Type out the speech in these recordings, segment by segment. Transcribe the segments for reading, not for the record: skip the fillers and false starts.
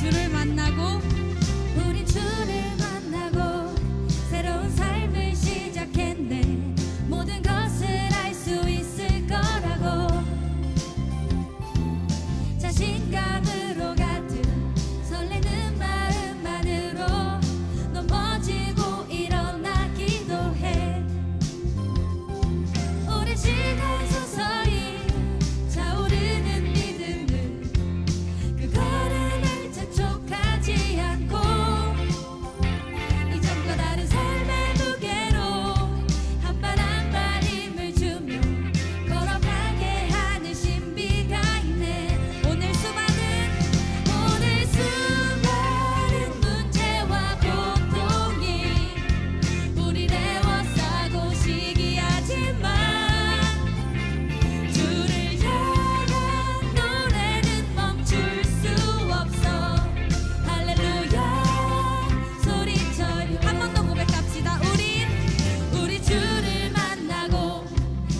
주를 만나고 우린 주를 만나고 새로운 삶을 시작했네. 모든 것을 알 수 있을 거라고 자신감으로 가득 설레는 마음만으로 넘어지고 일어나기도 해. 오랜 시간 서서히 차오르는 믿음을 그 걸음을 재촉하지 않고 이전과 다른 삶의 무게로 한 발 한 발 힘을 주며 걸어가게 하는 신비가 있네. 오늘 수많은 문제와 고통이 우리를 에워싸고 시기하지만 주를 향한 노래는 멈출 수 없어. 할렐루야 소리쳐요. 한 번 더 고백합시다. 우리 주를 만나고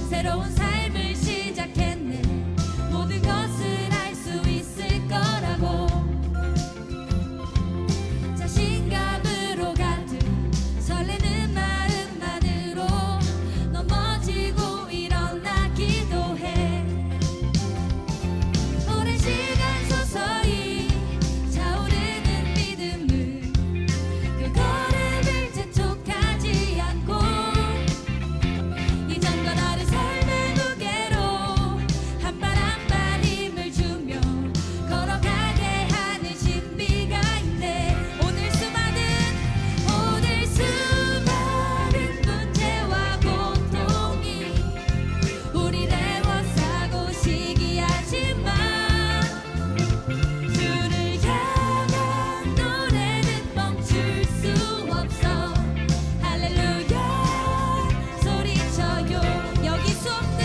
새로운 삶을 시작했네. 모든 것을 알 수 있을 거라고 자신감으로 가득 설레는 마음만으로 넘어지고 일어나기도 해. 오랜 시간 서서히 차오르는 믿음을 그 걸음을 재촉하지 않고 이전과 다른 삶의 무게로 한 발 한 발 힘을 주며 걸어가게 하는 신비가 있네. 오늘 수많은 문제와 고통이 우리를 에워싸고 시기하지만 주를 향한 노래는 멈출 수 없어. 할렐루야 소리쳐요. 여기 수 없는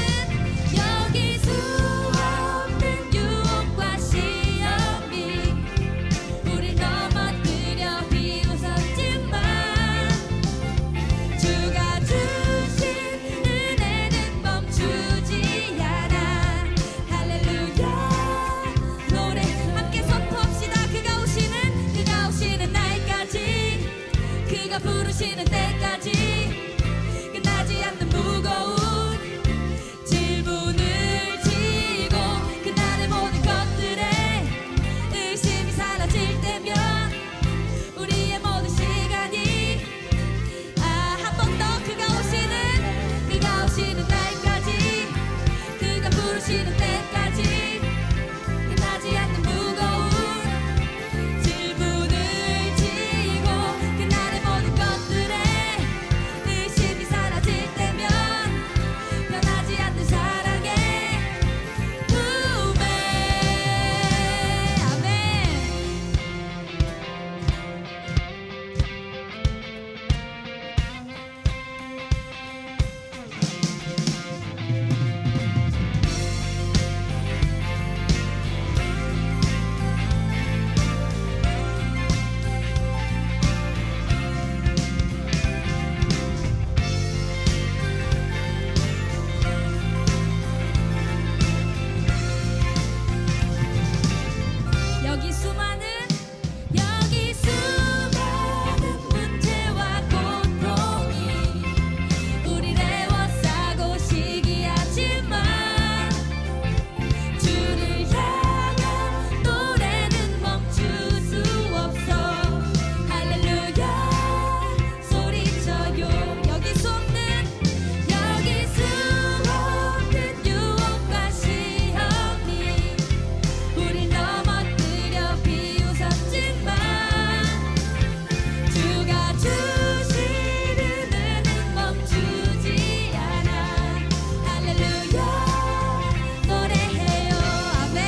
유혹과 시험이 우릴 넘어뜨려 비웃었지만 주가 주신 은혜는 멈추지 않아. 할렐루야 노래 함께 선포합시다. 그가 오시는 날까지, 그가 부르시는 때까지 끝나지 않는 무거운 질문을 지고 그날의 모든 것들에 의심이 사라질 때면 우리의 모든 시간이 한 번 더 그가 오시는 날까지, 그가 부르시는 때까지 끝나지 않는 무거운 질문을 지고 그날의 모든 것들에 의심이 사라질 때면 변하지 않는 사랑의 품에. 아멘. 여기 수많은 문제와 고통이 우리를 에워싸고 시기하지만 주를 향한 노래는 멈출 수 없어. 할렐루야 소리쳐요. 여기 수 없는 유혹과 시험이 우릴 넘어뜨려 비웃었지만 주가 주신 은혜는 멈추지 않아. 할렐루야 노래해요. 아멘.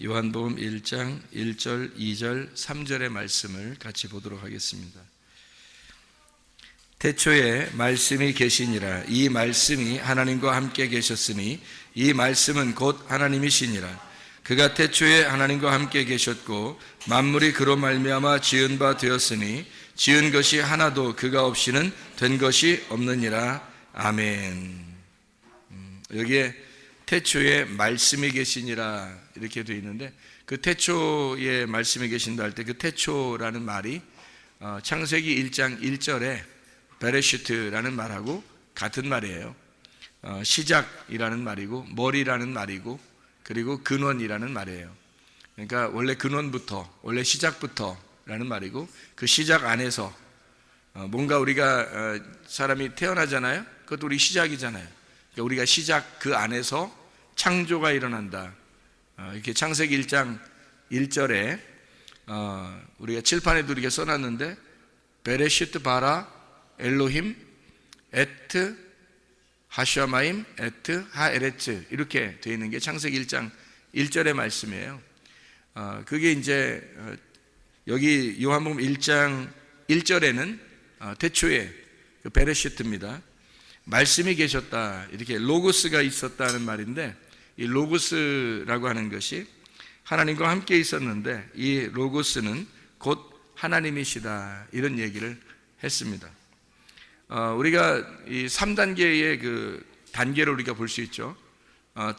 요한복음 1장 1절, 2절, 3절의 말씀을 같이 보도록 하겠습니다. 태초에 말씀이 계시니라. 이 말씀이 하나님과 함께 계셨으니 이 말씀은 곧 하나님이시니라. 그가 태초에 하나님과 함께 계셨고 만물이 그로 말미암아 지은 바 되었으니 지은 것이 하나도 그가 없이는 된 것이 없느니라. 아멘. 여기에 태초에 말씀이 계시니라 이렇게 되어 있는데, 그 태초에 말씀이 계신다 할 때 그 태초라는 말이 창세기 1장 1절에 베레시트라는 말하고 같은 말이에요. 시작이라는 말이고 머리라는 말이고 그리고 근원이라는 말이에요. 그러니까 원래 근원부터, 원래 시작부터라는 말이고, 그 시작 안에서 뭔가 우리가 사람이 태어나잖아요. 그것도 우리 시작이잖아요. 그러니까 우리가 시작 그 안에서 창조가 일어난다. 이렇게 창세기 1장 1절에 우리가 칠판에도 이렇게 써놨는데 베레시트 바라 엘로힘 에트 하샤마임 에트 하에레츠 이렇게 되어 있는 게 창세기 1장 1절의 말씀이에요. 그게 이제 여기 요한복음 1장 1절에는 태초에 그 베레시트입니다. 말씀이 계셨다, 이렇게 로고스가 있었다는 말인데, 이 로고스라고 하는 것이 하나님과 함께 있었는데 이 로고스는 곧 하나님이시다, 이런 얘기를 했습니다. 우리가 이 3단계의 그 단계를 우리가 볼 수 있죠.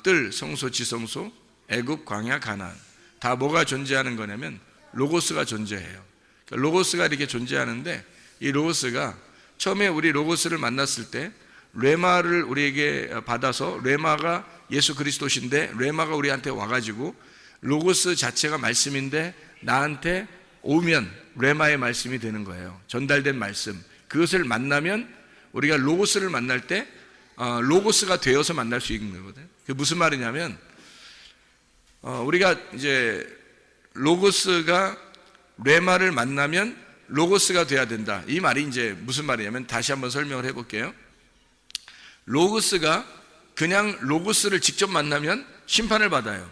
뜰, 성소, 지성소, 애굽, 광야, 가나안. 다 뭐가 존재하는 거냐면 로고스가 존재해요. 그러니까 로고스가 이렇게 존재하는데, 이 로고스가 처음에 우리 로고스를 만났을 때 레마를 우리에게 받아서, 레마가 예수 그리스도신데 레마가 우리한테 와가지고 로고스 자체가 말씀인데 나한테 오면 레마의 말씀이 되는 거예요. 전달된 말씀. 그것을 만나면 우리가 로고스를 만날 때 로고스가 되어서 만날 수 있는 거거든요. 그게 무슨 말이냐면 우리가 이제 로고스가 레마를 만나면 로고스가 돼야 된다. 이 말이 이제 무슨 말이냐면, 다시 한번 설명을 해볼게요. 로고스가 그냥 로고스를 직접 만나면 심판을 받아요.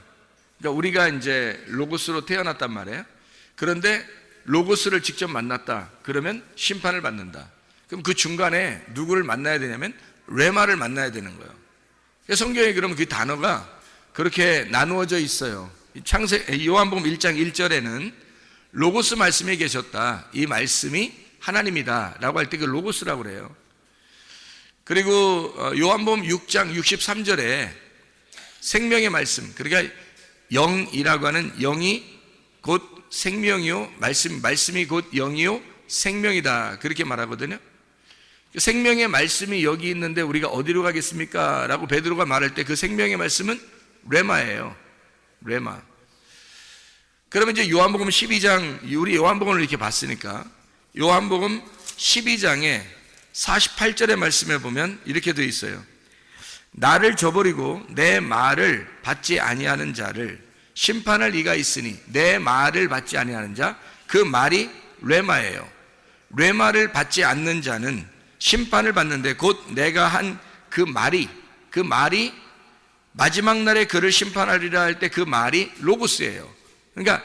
그러니까 우리가 이제 로고스로 태어났단 말이에요. 그런데 로고스를 직접 만났다 그러면 심판을 받는다. 그럼 그 중간에 누구를 만나야 되냐면 레마를 만나야 되는 거예요. 성경에 그러면 그 단어가 그렇게 나누어져 있어요. 요한복음 1장 1절에는 로고스 말씀이 계셨다, 이 말씀이 하나님이다 라고 할 때 그 로고스라고 그래요. 그리고 요한복음 6장 63절에 생명의 말씀, 그러니까 영이라고 하는 영이 곧 생명이요, 말씀이 곧 영이요 생명이다, 그렇게 말하거든요. 생명의 말씀이 여기 있는데 우리가 어디로 가겠습니까? 라고 베드로가 말할 때 그 생명의 말씀은 레마예요. 레마. 그러면 이제 요한복음 12장, 우리 요한복음을 이렇게 봤으니까 요한복음 12장에 48절의 말씀에 보면 이렇게 되어 있어요. 나를 저버리고 내 말을 받지 아니하는 자를 심판할 이가 있으니, 내 말을 받지 아니하는 자, 그 말이 레마예요. 레마를 받지 않는 자는 심판을 받는데, 곧 내가 한 그 말이 마지막 날에 그를 심판하리라 할 때 그 말이 로고스예요. 그러니까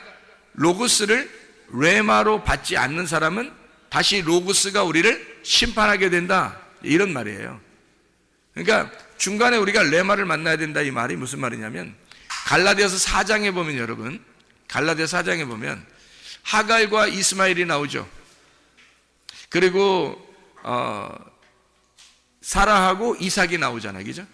로고스를 레마로 받지 않는 사람은 다시 로고스가 우리를 심판하게 된다, 이런 말이에요. 그러니까 중간에 우리가 레마를 만나야 된다, 이 말이 무슨 말이냐면, 갈라디아서 4장에 보면, 여러분 갈라디아서 4장에 보면 하갈과 이스마엘이 나오죠. 그리고 사라하고 이삭이 나오잖아요, 그죠?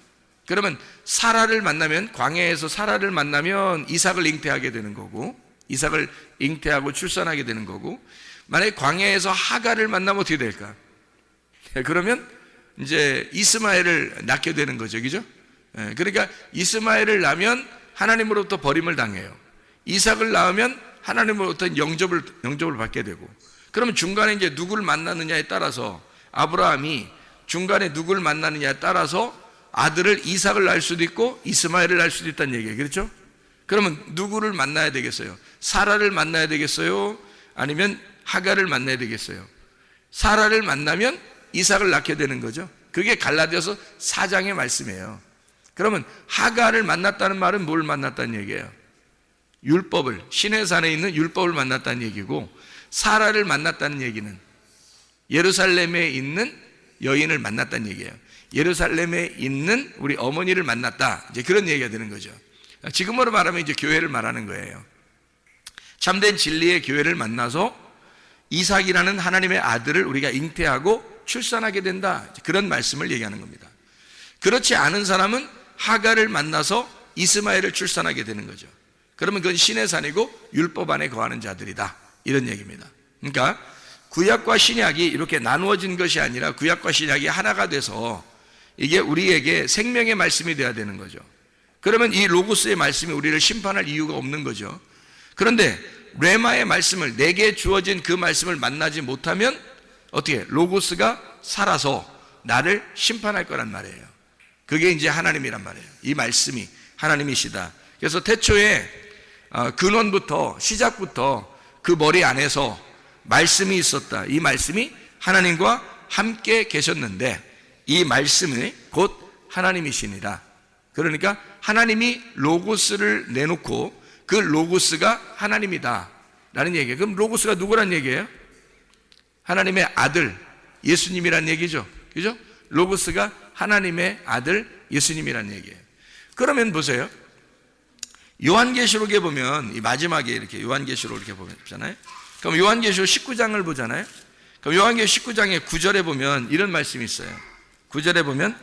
그러면 사라를 만나면, 광야에서 사라를 만나면 이삭을 잉태하게 되는 거고, 이삭을 잉태하고 출산하게 되는 거고, 만약에 광야에서 하갈을 만나면 어떻게 될까? 그러면 이제 이스마엘을 낳게 되는 거죠, 그죠? 그러니까 이스마엘을 낳으면 하나님으로부터 버림을 당해요. 이삭을 낳으면 하나님으로부터 영접을 받게 되고, 그러면 중간에 이제 누구를 만나느냐에 따라서, 아브라함이 중간에 누구를 만나느냐에 따라서 아들을 이삭을 낳을 수도 있고 이스마엘을 낳을 수도 있다는 얘기예요, 그렇죠? 그러면 누구를 만나야 되겠어요? 사라를 만나야 되겠어요? 아니면 하갈을 만나야 되겠어요? 사라를 만나면 이삭을 낳게 되는 거죠. 그게 갈라디아서 4장의 말씀이에요. 그러면 하갈을 만났다는 말은 뭘 만났다는 얘기예요? 율법을, 시내산에 있는 율법을 만났다는 얘기고, 사라를 만났다는 얘기는 예루살렘에 있는 여인을 만났다는 얘기예요. 예루살렘에 있는 우리 어머니를 만났다. 이제 그런 얘기가 되는 거죠. 지금으로 말하면 이제 교회를 말하는 거예요. 참된 진리의 교회를 만나서 이삭이라는 하나님의 아들을 우리가 잉태하고 출산하게 된다. 그런 말씀을 얘기하는 겁니다. 그렇지 않은 사람은 하갈을 만나서 이스마엘을 출산하게 되는 거죠. 그러면 그건 신의 산이고 율법 안에 거하는 자들이다. 이런 얘기입니다. 그러니까 구약과 신약이 이렇게 나누어진 것이 아니라 구약과 신약이 하나가 돼서 이게 우리에게 생명의 말씀이 돼야 되는 거죠. 그러면 이 로고스의 말씀이 우리를 심판할 이유가 없는 거죠. 그런데 레마의 말씀을, 내게 주어진 그 말씀을 만나지 못하면 어떻게? 로고스가 살아서 나를 심판할 거란 말이에요. 그게 이제 하나님이란 말이에요. 이 말씀이 하나님이시다. 그래서 태초에 근원부터, 시작부터 그 머리 안에서 말씀이 있었다. 이 말씀이 하나님과 함께 계셨는데 이 말씀이 곧 하나님이시니라. 그러니까 하나님이 로고스를 내놓고 그 로고스가 하나님이다 라는 얘기예요. 그럼 로고스가 누구란 얘기예요? 하나님의 아들 예수님이란 얘기죠. 그죠? 로고스가 하나님의 아들 예수님이란 얘기예요. 그러면 보세요. 요한계시록에 보면 이 마지막에 이렇게 요한계시록 이렇게 보잖아요. 그럼 요한계시록 19장을 보잖아요. 그럼 요한계시록 19장의 9절에 보면 이런 말씀이 있어요. 9절에 보면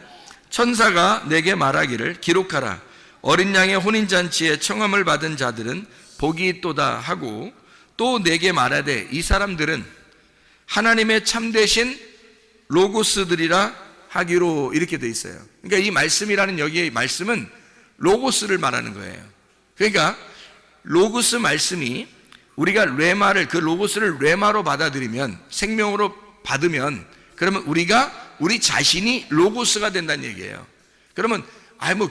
천사가 내게 말하기를 기록하라. 어린 양의 혼인잔치에 청함을 받은 자들은 복이 있도다 하고 또 내게 말하되 이 사람들은 하나님의 참되신 로고스들이라 하기로 이렇게 돼 있어요. 그러니까 이 말씀이라는 여기의 말씀은 로고스를 말하는 거예요. 그러니까 로고스 말씀이 우리가 레마를, 그 로고스를 레마로 받아들이면, 생명으로 받으면, 그러면 우리 자신이 로고스가 된다는 얘기예요. 그러면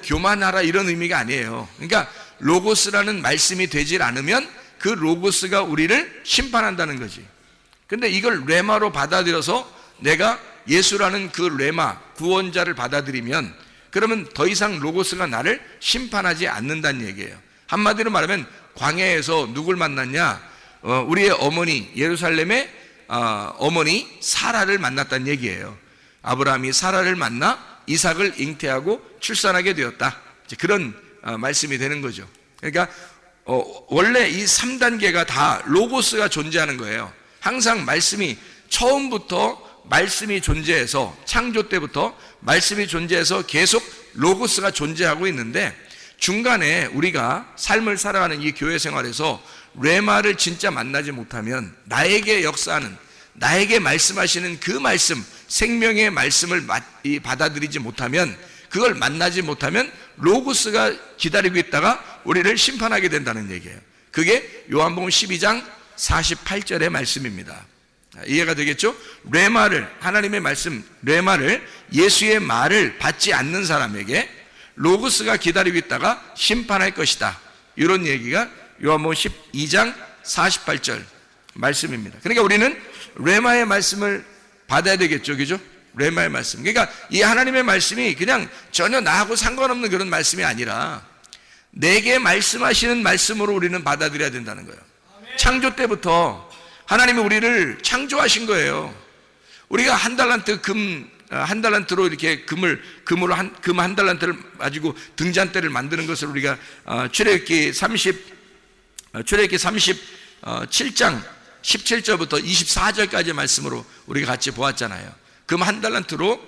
교만하라 이런 의미가 아니에요. 그러니까 로고스라는 말씀이 되질 않으면 그 로고스가 우리를 심판한다는 거지. 근데 이걸 레마로 받아들여서 내가 예수라는 그 레마, 구원자를 받아들이면 그러면 더 이상 로고스가 나를 심판하지 않는다는 얘기예요. 한마디로 말하면 광야에서 누굴 만났냐? 우리의 어머니, 예루살렘의 어머니 사라를 만났다는 얘기예요. 아브라함이 사라를 만나 이삭을 잉태하고 출산하게 되었다. 그런 말씀이 되는 거죠. 그러니까 원래 이 3단계가 다 로고스가 존재하는 거예요. 항상 말씀이 처음부터 말씀이 존재해서, 창조 때부터 말씀이 존재해서 계속 로고스가 존재하고 있는데 중간에 우리가 삶을 살아가는 이 교회 생활에서 레마를 진짜 만나지 못하면, 나에게 역사하는, 나에게 말씀하시는 그 말씀, 생명의 말씀을 받아들이지 못하면, 그걸 만나지 못하면 로고스가 기다리고 있다가 우리를 심판하게 된다는 얘기예요. 그게 요한복음 12장 48절의 말씀입니다. 이해가 되겠죠? 레마를, 하나님의 말씀 레마를, 예수의 말을 받지 않는 사람에게 로고스가 기다리고 있다가 심판할 것이다. 이런 얘기가 요한복음 12장 48절 말씀입니다. 그러니까 우리는 레마의 말씀을 받아야 되겠죠. 그죠? 레마의 말씀. 그러니까 이 하나님의 말씀이 그냥 전혀 나하고 상관없는 그런 말씀이 아니라 내게 말씀하시는 말씀으로 우리는 받아들여야 된다는 거예요. 창조 때부터 하나님이 우리를 창조하신 거예요. 우리가 한 달란트 한 달란트로 이렇게 금 한 달란트를 가지고 등잔대를 만드는 것을 우리가 출애굽기 37장 17절부터 24절까지의 말씀으로 우리가 같이 보았잖아요. 금 한 달란트로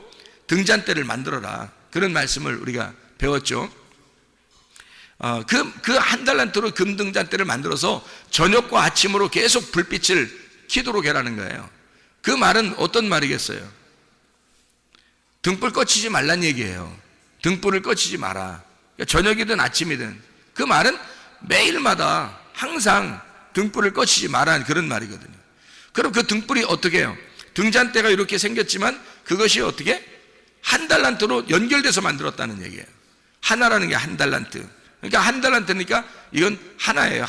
등잔대를 만들어라. 그런 말씀을 우리가 배웠죠. 그 한 달란트로 금 등잔대를 만들어서 저녁과 아침으로 계속 불빛을 키도록 해라는 거예요. 그 말은 어떤 말이겠어요? 등불 꺼치지 말란 얘기예요. 등불을 꺼치지 마라. 그러니까 저녁이든 아침이든 그 말은 매일마다 항상 등불을 꺼치지 마라는 그런 말이거든요. 그럼 그 등불이 어떻게 해요? 등잔대가 이렇게 생겼지만 그것이 어떻게? 한 달란트로 연결돼서 만들었다는 얘기예요. 하나라는 게 한 달란트. 그러니까 한 달란트니까 이건 하나예요.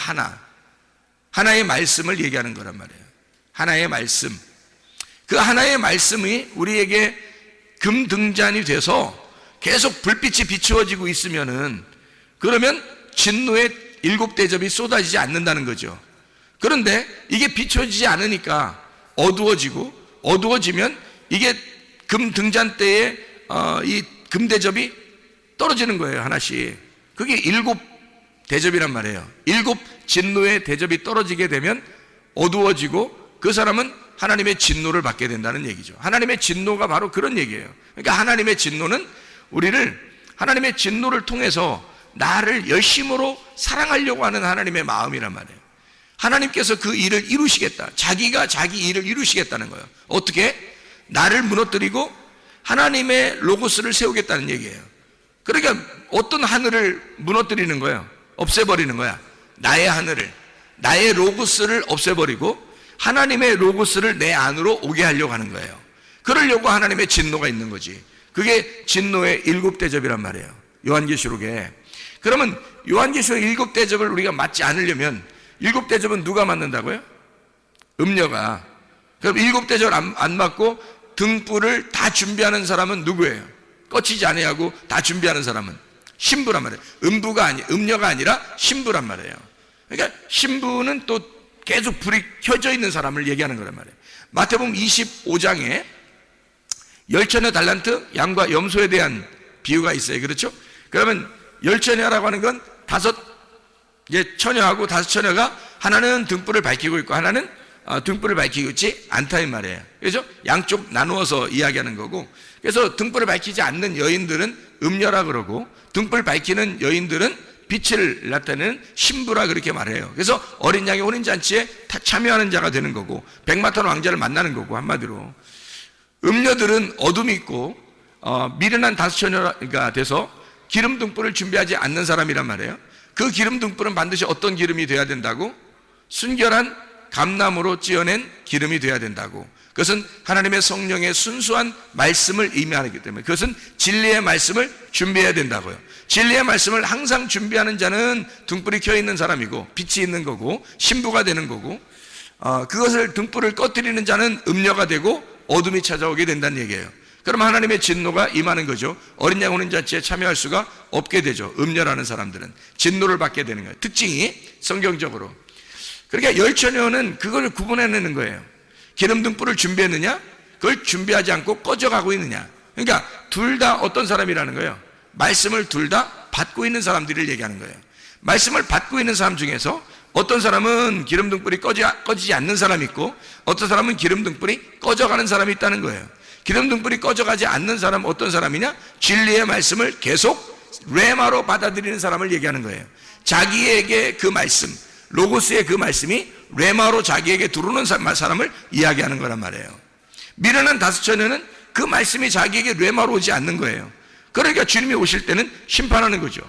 하나의 말씀을 얘기하는 거란 말이에요. 하나의 말씀. 그 하나의 말씀이 우리에게 금등잔이 돼서 계속 불빛이 비추어지고 있으면은, 그러면 진노의 7대접이 쏟아지지 않는다는 거죠. 그런데 이게 비춰지지 않으니까 어두워지면 이게 금 등잔대에 이 금대접이 떨어지는 거예요. 하나씩. 그게 7 대접이란 말이에요. 7 진노의 대접이 떨어지게 되면 어두워지고 그 사람은 하나님의 진노를 받게 된다는 얘기죠. 하나님의 진노가 바로 그런 얘기예요. 그러니까 하나님의 진노는 우리를 하나님의 진노를 통해서 나를 열심으로 사랑하려고 하는 하나님의 마음이란 말이에요. 하나님께서 그 일을 이루시겠다. 자기가 자기 일을 이루시겠다는 거예요. 어떻게? 나를 무너뜨리고 하나님의 로고스를 세우겠다는 얘기예요. 그러니까 어떤 하늘을 무너뜨리는 거예요? 없애버리는 거야. 나의 하늘을, 나의 로고스를 없애버리고 하나님의 로고스를 내 안으로 오게 하려고 하는 거예요. 그러려고 하나님의 진노가 있는 거지. 그게 진노의 7 대접이란 말이에요. 요한계시록에. 그러면 요한계시록 7 대접을 우리가 맞지 않으려면 7 대접은 누가 맞는다고요? 음녀가. 그럼 7 대접을 안 맞고 등불을 다 준비하는 사람은 누구예요? 꺼치지 아니하고 다 준비하는 사람은 신부란 말이에요. 음녀가 아니라 신부란 말이에요. 그러니까 신부는 또 계속 불이 켜져 있는 사람을 얘기하는 거란 말이에요. 마태복음 25장에 열처녀 달란트, 양과 염소에 대한 비유가 있어요. 그렇죠? 그러면 열처녀라고 하는 건 5 처녀하고 5 처녀가 하나는 등불을 밝히고 있고 하나는 등불을 밝히고 있지 않다 이 말이에요. 그렇죠? 양쪽 나누어서 이야기하는 거고, 그래서 등불을 밝히지 않는 여인들은 음녀라 그러고 등불 밝히는 여인들은 빛을 나타내는 신부라 그렇게 말해요. 그래서 어린 양의 혼인잔치에 참여하는 자가 되는 거고 백마탄 왕자를 만나는 거고, 한마디로 음녀들은 어둠이 있고 미련한 5 처녀가 돼서 기름 등불을 준비하지 않는 사람이란 말이에요. 그 기름 등불은 반드시 어떤 기름이 돼야 된다고? 순결한 감나무로 찌어낸 기름이 돼야 된다고. 그것은 하나님의 성령의 순수한 말씀을 의미하기 때문에 그것은 진리의 말씀을 준비해야 된다고요. 진리의 말씀을 항상 준비하는 자는 등불이 켜 있는 사람이고 빛이 있는 거고 신부가 되는 거고, 그것을 등불을 꺼뜨리는 자는 음녀가 되고 어둠이 찾아오게 된다는 얘기예요. 그럼 하나님의 진노가 임하는 거죠. 어린 양 혼인잔치에 참여할 수가 없게 되죠. 음녀라는 사람들은 진노를 받게 되는 거예요. 특징이 성경적으로. 그러니까 열처녀는 그걸 구분해내는 거예요. 기름 등불을 준비했느냐, 그걸 준비하지 않고 꺼져가고 있느냐. 그러니까 둘 다 어떤 사람이라는 거예요? 말씀을 둘 다 받고 있는 사람들을 얘기하는 거예요. 말씀을 받고 있는 사람 중에서 어떤 사람은 기름 등불이 꺼지지 않는 사람이 있고 어떤 사람은 기름 등불이 꺼져가는 사람이 있다는 거예요. 기름 등불이 꺼져가지 않는 사람은 어떤 사람이냐? 진리의 말씀을 계속 레마로 받아들이는 사람을 얘기하는 거예요. 자기에게 그 말씀, 로고스의 그 말씀이 레마로 자기에게 들어오는 사람을 이야기하는 거란 말이에요. 미련한 5 처녀는 그 말씀이 자기에게 레마로 오지 않는 거예요. 그러니까 주님이 오실 때는 심판하는 거죠.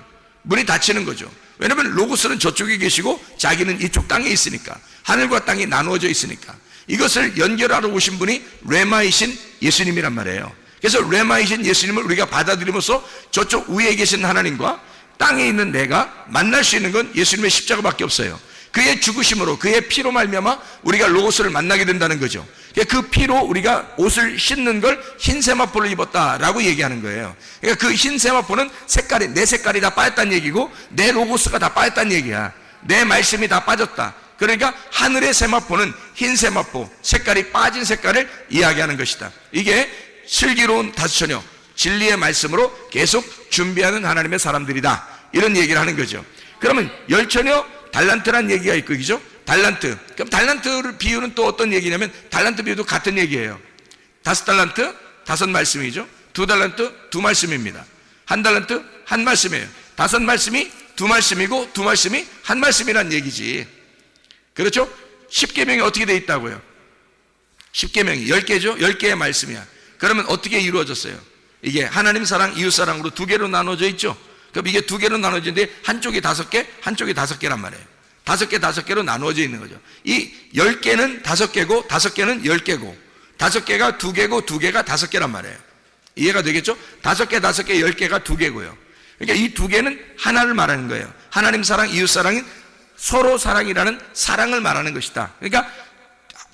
문이 닫히는 거죠. 왜냐하면 로고스는 저쪽에 계시고 자기는 이쪽 땅에 있으니까, 하늘과 땅이 나누어져 있으니까. 이것을 연결하러 오신 분이 레마이신 예수님이란 말이에요. 그래서 레마이신 예수님을 우리가 받아들이면서 저쪽 위에 계신 하나님과 땅에 있는 내가 만날 수 있는 건 예수님의 십자가밖에 없어요. 그의 죽으심으로, 그의 피로 말미암아 우리가 로고스를 만나게 된다는 거죠. 그 피로 우리가 옷을 씻는 걸 흰 세마포를 입었다라고 얘기하는 거예요. 그러니까 그 흰 세마포는 색깔이, 내 색깔이 다 빠졌다는 얘기고 내 로고스가 다 빠졌다는 얘기야. 내 말씀이 다 빠졌다. 그러니까 하늘의 세마포는 흰 세마포, 색깔이 빠진 색깔을 이야기하는 것이다. 이게 슬기로운 5 처녀, 진리의 말씀으로 계속 준비하는 하나님의 사람들이다, 이런 얘기를 하는 거죠. 그러면 10 처녀 달란트란 얘기가 있고, 그죠? 달란트. 그럼 달란트를 비유는 또 어떤 얘기냐면 달란트 비유도 같은 얘기예요. 5 달란트 5 말씀이죠. 2 달란트 2 말씀입니다. 1 달란트 1 말씀이에요. 5 말씀이 2 말씀이고 2 말씀이 1 말씀이란 얘기지. 그렇죠? 10계명이 어떻게 돼 있다고요? 10계명이 10개죠? 10개의 말씀이야. 그러면 어떻게 이루어졌어요? 이게 하나님 사랑, 이웃 사랑으로 2개로 나눠져 있죠? 그럼 이게 2개로 나눠지는데 한쪽이 5개, 한쪽이 5개란 말이에요. 5개로 나누어져 있는 거죠. 이 10개는 5개고 5개는 10개고 5개가 2개고 2개가 5개란 말이에요. 이해가 되겠죠? 5개, 10개가 2개고요. 그러니까 이 2개는 하나를 말하는 거예요. 하나님 사랑, 이웃 사랑인 서로 사랑이라는 사랑을 말하는 것이다. 그러니까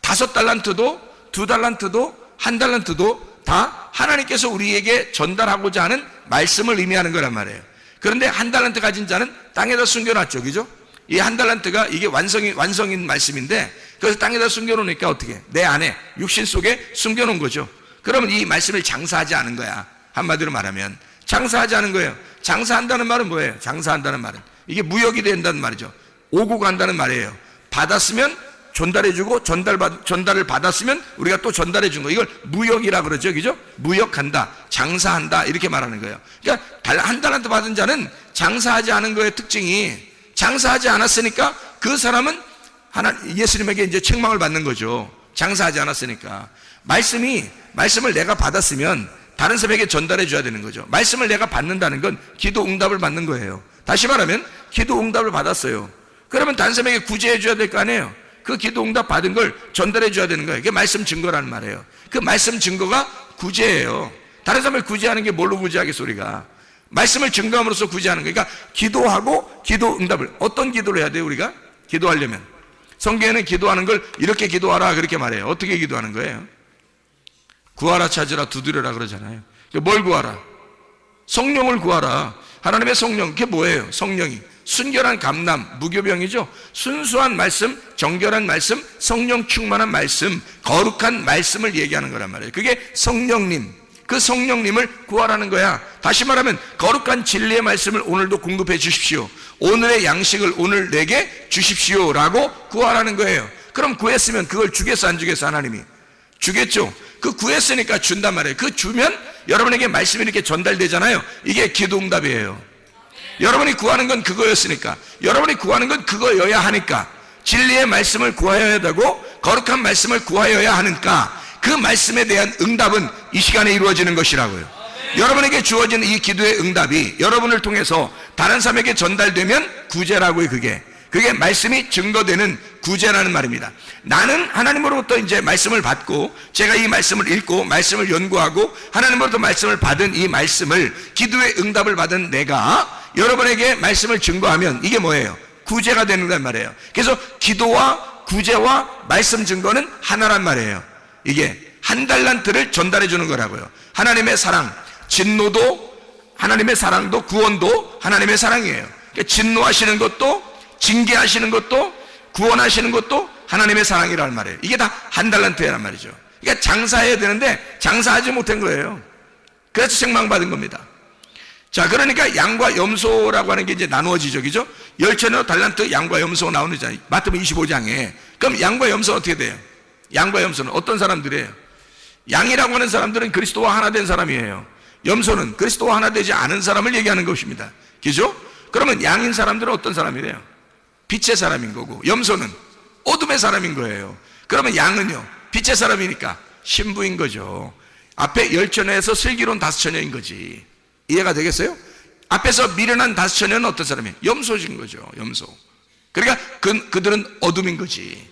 5 달란트도 2 달란트도 1 달란트도 다 하나님께서 우리에게 전달하고자 하는 말씀을 의미하는 거란 말이에요. 그런데 1 달란트 가진 자는 땅에다 숨겨놨죠. 그죠? 이 1 달란트가 이게 완성인 말씀인데, 그래서 땅에다 숨겨놓으니까 어떻게? 내 안에, 육신 속에 숨겨놓은 거죠. 그러면 이 말씀을 장사하지 않은 거야. 한마디로 말하면 장사하지 않은 거예요. 장사한다는 말은 뭐예요? 장사한다는 말은 이게 무역이 된다는 말이죠. 오고 간다는 말이에요. 받았으면 전달해주고 전달을 받았으면 우리가 또 전달해준 거, 이걸 무역이라 그러죠, 그죠? 무역한다, 장사한다 이렇게 말하는 거예요. 그러니까 한 달란트 받은 자는 장사하지 않은 거의 특징이, 장사하지 않았으니까 그 사람은 예수님에게 이제 책망을 받는 거죠. 장사하지 않았으니까. 말씀을 내가 받았으면 다른 사람에게 전달해 줘야 되는 거죠. 말씀을 내가 받는다는 건 기도 응답을 받는 거예요. 다시 말하면 기도 응답을 받았어요. 그러면 다른 사람에게 구제해 줘야 될 거 아니에요. 그 기도 응답 받은 걸 전달해 줘야 되는 거예요. 그게 말씀 증거라는 말이에요. 그 말씀 증거가 구제예요. 다른 사람을 구제하는 게 뭘로 구제하겠어 우리가? 말씀을 증거함으로써 구제하는 거예요. 그러니까 기도하고 기도 응답을, 어떤 기도를 해야 돼요 우리가? 기도하려면 성경에는 기도하는 걸 이렇게 기도하라 그렇게 말해요. 어떻게 기도하는 거예요? 구하라, 찾으라, 두드려라 그러잖아요. 뭘 구하라? 성령을 구하라. 하나님의 성령, 그게 뭐예요? 성령이 순결한 감람, 무교병이죠. 순수한 말씀, 정결한 말씀, 성령 충만한 말씀, 거룩한 말씀을 얘기하는 거란 말이에요. 그게 성령님, 그 성령님을 구하라는 거야. 다시 말하면 거룩한 진리의 말씀을 오늘도 공급해 주십시오. 오늘의 양식을 오늘 내게 주십시오 라고 구하라는 거예요. 그럼 구했으면 그걸 주겠어 안 주겠어? 하나님이 주겠죠. 그 구했으니까 준단 말이에요. 그 주면 여러분에게 말씀이 이렇게 전달되잖아요. 이게 기도응답이에요. 여러분이 구하는 건 그거였으니까, 여러분이 구하는 건 그거여야 하니까, 진리의 말씀을 구하여야 되고 거룩한 말씀을 구하여야 하니까 그 말씀에 대한 응답은 이 시간에 이루어지는 것이라고요. 여러분에게 주어진 이 기도의 응답이 여러분을 통해서 다른 사람에게 전달되면 구제라고요. 그게 말씀이 증거되는 구제라는 말입니다. 나는 하나님으로부터 이제 말씀을 받고, 제가 이 말씀을 읽고 말씀을 연구하고 하나님으로부터 말씀을 받은 이 말씀을, 기도의 응답을 받은 내가 여러분에게 말씀을 증거하면 이게 뭐예요? 구제가 되는 말이에요. 그래서 기도와 구제와 말씀 증거는 하나란 말이에요. 이게 한 달란트를 전달해 주는 거라고요. 하나님의 사랑, 진노도 하나님의 사랑도 구원도 하나님의 사랑이에요. 그러니까 진노하시는 것도 징계하시는 것도 구원하시는 것도 하나님의 사랑이라는 말이에요. 이게 다 한 달란트란 말이죠. 그러니까 장사해야 되는데 장사하지 못한 거예요. 그래서 책망받은 겁니다. 자, 그러니까 양과 염소라고 하는 게 이제 나누어지죠, 그죠? 10,000여 달란트 양과 염소 나오잖아요. 마태복음 25장에. 그럼 양과 염소는 어떻게 돼요? 양과 염소는 어떤 사람들이에요? 양이라고 하는 사람들은 그리스도와 하나 된 사람이에요. 염소는 그리스도와 하나 되지 않은 사람을 얘기하는 것입니다. 그죠? 그러면 양인 사람들은 어떤 사람이래요? 빛의 사람인 거고, 염소는 어둠의 사람인 거예요. 그러면 양은요, 빛의 사람이니까 신부인 거죠. 앞에 10,000여에서 슬기로운 5,000여인 거지. 이해가 되겠어요? 앞에서 미련한 5,000여는 어떤 사람이에요? 염소인 거죠. 염소. 그러니까 그들은 어둠인 거지.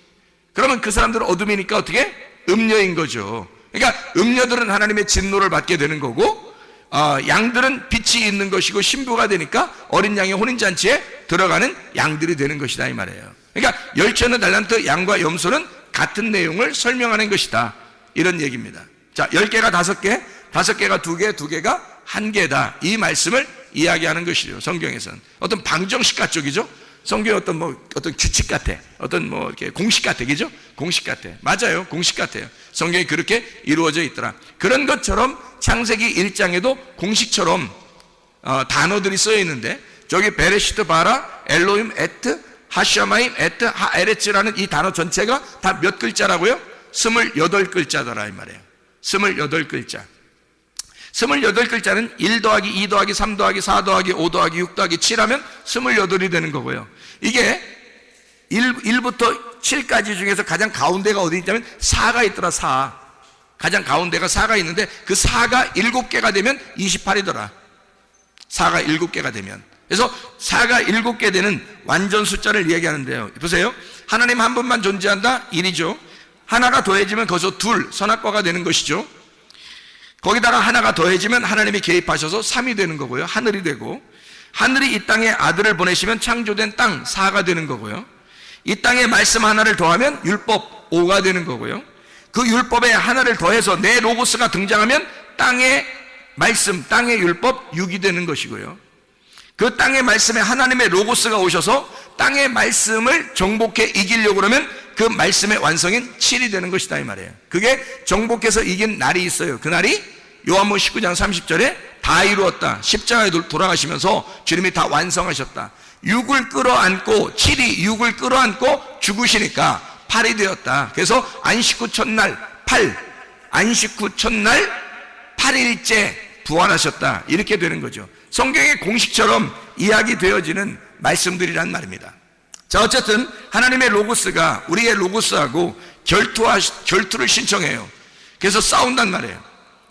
그러면 그 사람들은 어둠이니까 어떻게? 음녀인 거죠. 그러니까 음녀들은 하나님의 진노를 받게 되는 거고, 양들은 빛이 있는 것이고 신부가 되니까 어린 양의 혼인잔치에 들어가는 양들이 되는 것이다 이 말이에요. 그러니까 10,000여 달란트 양과 염소는 같은 내용을 설명하는 것이다, 이런 얘기입니다. 자, 10개가 5개, 5개가 2개, 2개가 1개다, 이 말씀을 이야기하는 것이죠. 성경에서는 어떤 방정식 같죠, 그죠? 성경의 어떤 규칙 같아, 이렇게 공식 같아, 그죠? 공식 같아. 맞아요, 공식 같아요. 성경이 그렇게 이루어져 있더라. 그런 것처럼 창세기 1장에도 공식처럼 단어들이 쓰여 있는데, 저기 베레시트 바라 엘로임 에트 하샤마임 에트 하에레츠라는 이 단어 전체가 다 몇 글자라고요? 28글자더라 이 말이에요. 28글자. 28글자는 1 더하기 2 더하기 3 더하기 4 더하기 5 더하기 6 더하기 7 하면 28이 되는 거고요. 이게 1부터 7까지 중에서 가장 가운데가 어디 있냐면 4가 있더라. 4. 가장 가운데가 4가 있는데 그 4가 7개가 되면 28이더라. 4가 7개가 되면. 그래서 4가 7개 되는 완전 숫자를 이야기하는데요. 보세요. 하나님 한 분만 존재한다? 1이죠. 하나가 더해지면 거기서 2, 선악과가 되는 것이죠. 거기다가 하나가 더해지면 하나님이 개입하셔서 3이 되는 거고요. 하늘이 되고, 하늘이 이 땅에 아들을 보내시면 창조된 땅 4가 되는 거고요. 이 땅에 말씀 하나를 더하면 율법 5가 되는 거고요. 그 율법에 하나를 더해서 내 로고스가 등장하면 땅의 말씀, 땅의 율법 6이 되는 것이고요. 그 땅의 말씀에 하나님의 로고스가 오셔서 땅의 말씀을 정복해 이기려고 그러면 그 말씀의 완성인 7이 되는 것이다 이 말이에요. 그게 정복해서 이긴 날이 있어요. 그 날이 요한복음 19장 30절에 다 이루었다. 십자가에 돌아가시면서 주님이 다 완성하셨다. 6을 끌어안고 7이 6을 끌어안고 죽으시니까 8이 되었다. 그래서 안식 후 첫날 8, 안식 후 첫날 8일째 부활하셨다. 이렇게 되는 거죠. 성경의 공식처럼 이야기되어지는 말씀들이란 말입니다. 자, 어쨌든 하나님의 로고스가 우리의 로고스하고 결투를 신청해요. 그래서 싸운단 말이에요.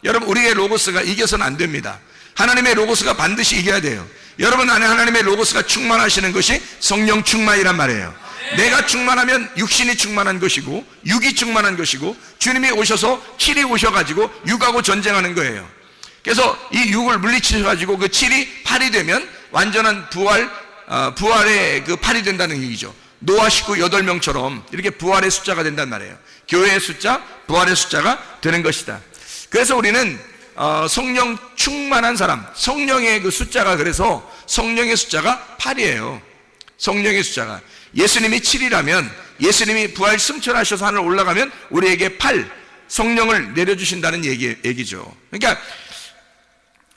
여러분, 우리의 로고스가 이겨서는 안 됩니다. 하나님의 로고스가 반드시 이겨야 돼요. 여러분 안에 하나님의 로고스가 충만하시는 것이 성령 충만이란 말이에요. 내가 충만하면 육신이 충만한 것이고 육이 충만한 것이고 주님이 오셔서 7이 오셔가지고 육하고 전쟁하는 거예요. 그래서 이 육을 물리치셔가지고 그 7이 8이 되면 완전한 부활의 그 8이 된다는 얘기죠. 노아 식구 8명처럼 이렇게 부활의 숫자가 된단 말이에요. 교회의 숫자, 부활의 숫자가 되는 것이다. 그래서 우리는 성령 충만한 사람, 성령의 그 숫자가, 그래서 성령의 숫자가 8이에요. 성령의 숫자가. 예수님이 7이라면 예수님이 부활 승천하셔서 하늘 올라가면 우리에게 8, 성령을 내려주신다는 얘기죠. 그러니까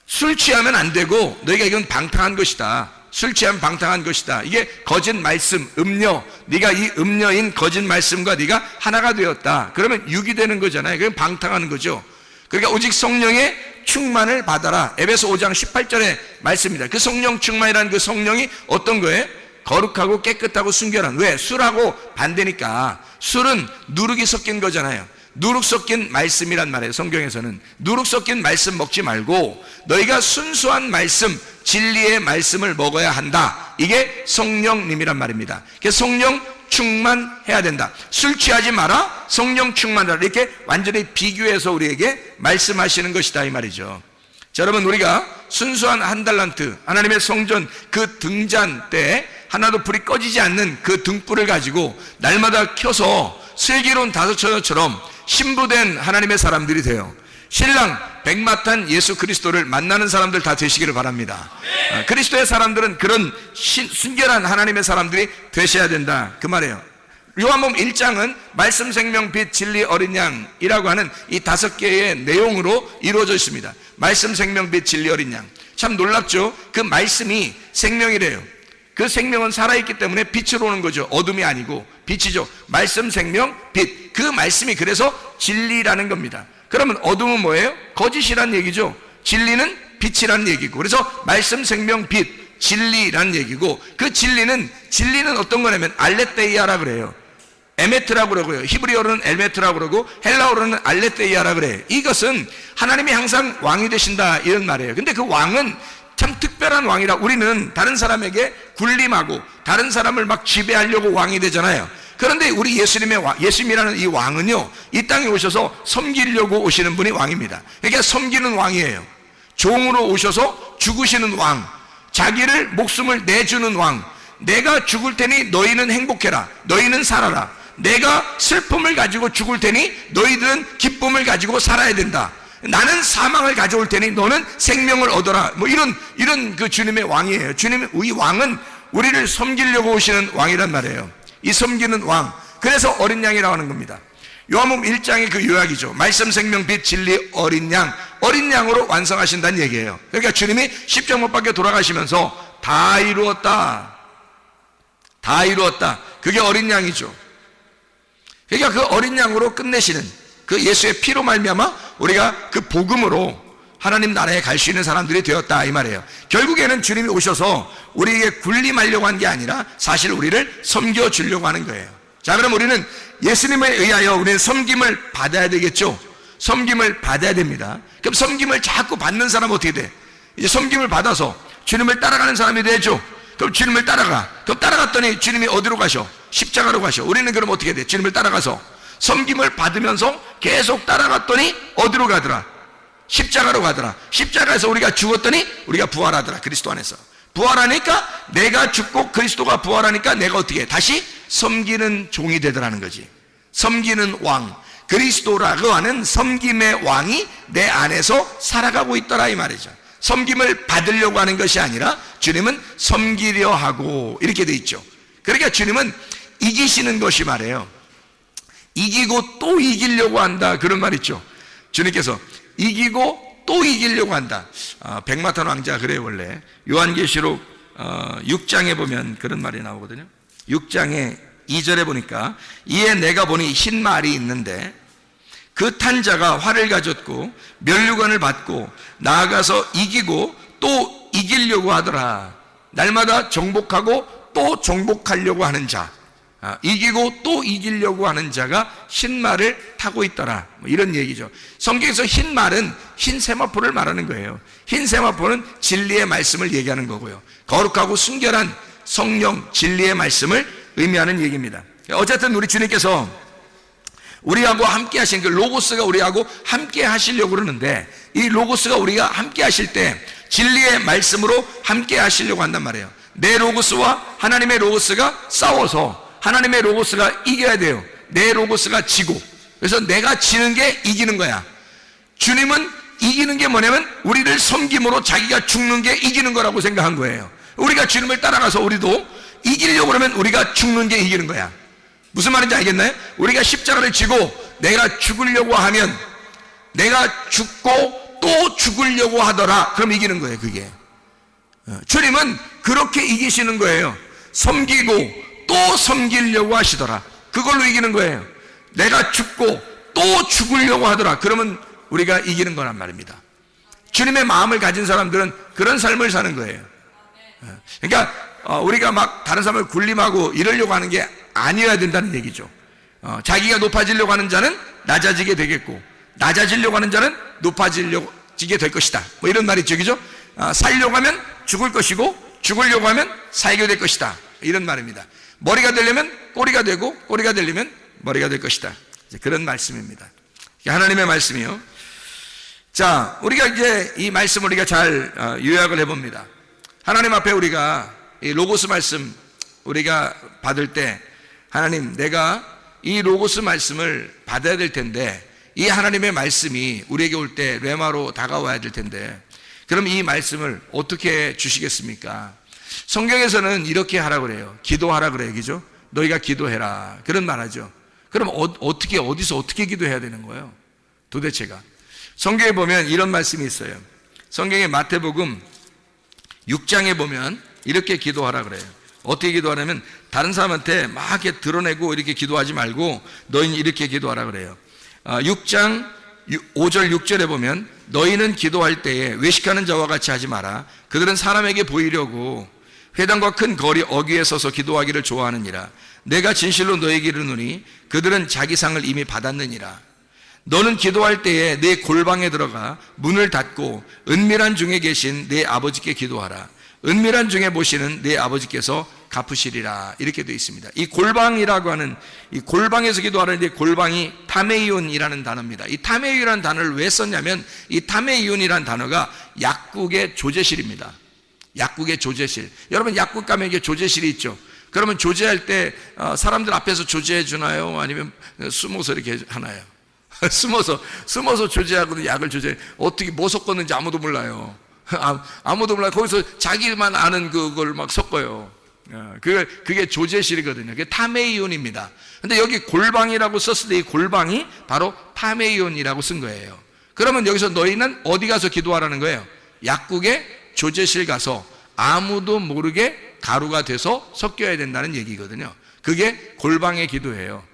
술 취하면 안 되고 너희가 이건 방탕한 것이다. 술 취하면 방탕한 것이다. 이게 거짓 말씀, 음료. 네가 이 음료인 거짓 말씀과 네가 하나가 되었다. 그러면 육이 되는 거잖아요. 그건 방탕하는 거죠. 그러니까 오직 성령의 충만을 받아라. 에베소 5장 18절의 말씀입니다. 그 성령 충만이라는 그 성령이 어떤 거예요? 거룩하고 깨끗하고 순결한. 왜? 술하고 반대니까. 술은 누룩이 섞인 거잖아요. 누룩 섞인 말씀이란 말이에요. 성경에서는 누룩 섞인 말씀 먹지 말고 너희가 순수한 말씀, 진리의 말씀을 먹어야 한다. 이게 성령님이란 말입니다. 그래서 성령 충만해야 된다. 술 취하지 마라, 성령 충만하라. 이렇게 완전히 비교해서 우리에게 말씀하시는 것이다 이 말이죠. 자, 여러분, 우리가 순수한 한 달란트, 하나님의 성전 그 등잔 때 하나도 불이 꺼지지 않는 그 등불을 가지고 날마다 켜서 슬기로운 다섯처녀처럼 신부된 하나님의 사람들이 돼요. 신랑 백마탄 예수 그리스도를 만나는 사람들 다 되시기를 바랍니다. 그리스도의 사람들은 그런 순결한 하나님의 사람들이 되셔야 된다 그 말이에요. 요한복음 1장은 말씀, 생명, 빛, 진리, 어린 양이라고 하는 이 5개의 내용으로 이루어져 있습니다. 말씀, 생명, 빛, 진리, 어린 양. 참 놀랍죠? 그 말씀이 생명이래요. 그 생명은 살아있기 때문에 빛으로 오는 거죠. 어둠이 아니고 빛이죠. 말씀, 생명, 빛. 그 말씀이 그래서 진리라는 겁니다. 그러면 어둠은 뭐예요? 거짓이란 얘기죠. 진리는 빛이란 얘기고. 그래서 말씀, 생명, 빛, 진리란 얘기고, 그 진리는 어떤 거냐면 알레테이아라 그래요. 에메트라고 그러고요. 히브리어로는 엘메트라고 그러고 헬라어로는 알레테이아라 그래요. 이것은 하나님이 항상 왕이 되신다 이런 말이에요. 근데 그 왕은 참 특별한 왕이라. 우리는 다른 사람에게 군림하고 다른 사람을 막 지배하려고 왕이 되잖아요. 그런데 우리 예수님이라는 이 왕은요, 이 땅에 오셔서 섬기려고 오시는 분이 왕입니다. 그러니까 섬기는 왕이에요. 종으로 오셔서 죽으시는 왕, 자기를 목숨을 내주는 왕. 내가 죽을 테니 너희는 행복해라, 너희는 살아라. 내가 슬픔을 가지고 죽을 테니 너희들은 기쁨을 가지고 살아야 된다. 나는 사망을 가져올 테니 너는 생명을 얻어라. 뭐 이런 그 주님의 왕이에요. 이 왕은 우리를 섬기려고 오시는 왕이란 말이에요. 이 섬기는 왕. 그래서 어린 양이라고 하는 겁니다. 요한복음 1장의 그 요약이죠. 말씀, 생명, 빛, 진리, 어린 양. 어린 양으로 완성하신다는 얘기예요. 그러니까 주님이 십자가 못 박혀 돌아가시면서 다 이루었다. 다 이루었다. 그게 어린 양이죠. 그러니까 그 어린 양으로 끝내시는 그 예수의 피로 말미암아 우리가 그 복음으로 하나님 나라에 갈 수 있는 사람들이 되었다 이 말이에요. 결국에는 주님이 오셔서 우리에게 군림하려고 한 게 아니라 사실 우리를 섬겨주려고 하는 거예요. 자, 그럼 우리는 예수님에 의하여 우리는 섬김을 받아야 되겠죠. 섬김을 받아야 됩니다. 그럼 섬김을 자꾸 받는 사람은 어떻게 돼? 이제 섬김을 받아서 주님을 따라가는 사람이 되죠. 그럼 주님을 따라가. 그럼 따라갔더니 주님이 어디로 가셔? 십자가로 가셔. 우리는 그럼 어떻게 돼? 주님을 따라가서 섬김을 받으면서 계속 따라갔더니 어디로 가더라? 십자가로 가더라. 십자가에서 우리가 죽었더니 우리가 부활하더라. 그리스도 안에서 부활하니까, 내가 죽고 그리스도가 부활하니까 내가 어떻게 해? 다시 섬기는 종이 되더라는 거지. 섬기는 왕, 그리스도라고 하는 섬김의 왕이 내 안에서 살아가고 있더라 이 말이죠. 섬김을 받으려고 하는 것이 아니라 주님은 섬기려 하고 이렇게 돼 있죠. 그러니까 주님은 이기시는 것이 말이에요. 이기고 또 이기려고 한다, 그런 말 있죠. 주님께서 이기고 또 이기려고 한다. 백마탄 왕자 그래요. 원래 요한계시록 6장에 보면 그런 말이 나오거든요. 6장에 2절에 보니까 이에 내가 보니 흰 말이 있는데 그 탄 자가 활을 가졌고 면류관을 받고 나아가서 이기고 또 이기려고 하더라. 날마다 정복하고 또 정복하려고 하는 자, 이기고 또 이기려고 하는 자가 흰 말을 타고 있더라, 뭐 이런 얘기죠. 성경에서 흰 말은 흰 세마포를 말하는 거예요. 흰 세마포는 진리의 말씀을 얘기하는 거고요, 거룩하고 순결한 성령 진리의 말씀을 의미하는 얘기입니다. 어쨌든 우리 주님께서 우리하고 함께 하신 그 로고스가 우리하고 함께 하시려고 그러는데, 이 로고스가 우리가 함께 하실 때 진리의 말씀으로 함께 하시려고 한단 말이에요. 내 로고스와 하나님의 로고스가 싸워서 하나님의 로고스가 이겨야 돼요. 내 로고스가 지고, 그래서 내가 지는 게 이기는 거야. 주님은 이기는 게 뭐냐면 우리를 섬김으로 자기가 죽는 게 이기는 거라고 생각한 거예요. 우리가 주님을 따라가서 우리도 이기려고 그러면 우리가 죽는 게 이기는 거야. 무슨 말인지 알겠나요? 우리가 십자가를 지고 내가 죽으려고 하면, 내가 죽고 또 죽으려고 하더라, 그럼 이기는 거예요. 그게 주님은 그렇게 이기시는 거예요. 섬기고 또 섬기려고 하시더라, 그걸로 이기는 거예요. 내가 죽고 또 죽으려고 하더라, 그러면 우리가 이기는 거란 말입니다. 주님의 마음을 가진 사람들은 그런 삶을 사는 거예요. 그러니까 우리가 막 다른 사람을 군림하고 이러려고 하는 게 아니어야 된다는 얘기죠. 자기가 높아지려고 하는 자는 낮아지게 되겠고, 낮아지려고 하는 자는 높아지게 될 것이다, 뭐 이런 말이 있죠. 그죠? 살려고 하면 죽을 것이고 죽으려고 하면 살게 될 것이다, 이런 말입니다. 머리가 되려면 꼬리가 되고 꼬리가 되려면 머리가 될 것이다, 그런 말씀입니다. 하나님의 말씀이요. 자, 우리가 이제 이 말씀을 우리가 잘 요약을 해봅니다. 하나님 앞에 우리가 이 로고스 말씀 우리가 받을 때, 하나님, 내가 이 로고스 말씀을 받아야 될 텐데, 이 하나님의 말씀이 우리에게 올 때 레마로 다가와야 될 텐데, 그럼 이 말씀을 어떻게 주시겠습니까? 성경에서는 이렇게 하라 그래요. 기도하라 그래요. 그죠? 너희가 기도해라, 그런 말 하죠. 그럼 어디서 어떻게 기도해야 되는 거예요? 도대체가. 성경에 보면 이런 말씀이 있어요. 성경의 마태복음 6장에 보면 이렇게 기도하라 그래요. 어떻게 기도하냐면, 다른 사람한테 막 이렇게 드러내고 이렇게 기도하지 말고 너희는 이렇게 기도하라 그래요. 6장 5절 6절에 보면, 너희는 기도할 때에 외식하는 자와 같이 하지 마라. 그들은 사람에게 보이려고 회당과 큰 거리 어귀에 서서 기도하기를 좋아하느니라. 내가 진실로 너희에게 이르노니 그들은 자기 상을 이미 받았느니라. 너는 기도할 때에 내 골방에 들어가 문을 닫고 은밀한 중에 계신 내 아버지께 기도하라. 은밀한 중에 보시는 내 아버지께서 갚으시리라, 이렇게 되어 있습니다. 이 골방이라고 하는, 이 골방에서 기도하는데 골방이 타메이온이라는 단어입니다. 이 타메이온이라는 단어를 왜 썼냐면, 이 타메이온이라는 단어가 약국의 조제실입니다. 약국의 조제실. 여러분, 약국 가면 이게 조제실이 있죠. 그러면 조제할 때 사람들 앞에서 조제해 주나요? 아니면 숨어서 이렇게 하나요? 숨어서 조제하거든요. 약을 조제. 어떻게 뭐 섞었는지 아무도 몰라요. 아무도 몰라요. 거기서 자기만 아는 그걸 막 섞어요. 그게 조제실이거든요. 그게 타메이온입니다. 근데 여기 골방이라고 썼을 때 이 골방이 바로 타메이온이라고 쓴 거예요. 그러면 여기서 너희는 어디 가서 기도하라는 거예요? 약국의 조제실 가서 아무도 모르게 가루가 돼서 섞여야 된다는 얘기거든요. 그게 골방의 기도예요.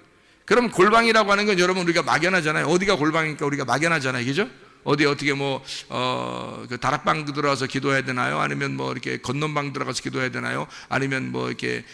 그럼 골방이라고 하는 건 여러분 우리가 막연하잖아요. 어디가 골방이니까 우리가 막연하잖아요. 그죠? 어떻게 그 다락방 들어가서 기도해야 되나요? 아니면 뭐 이렇게 건넌방 들어가서 기도해야 되나요? 아니면 뭐 이렇게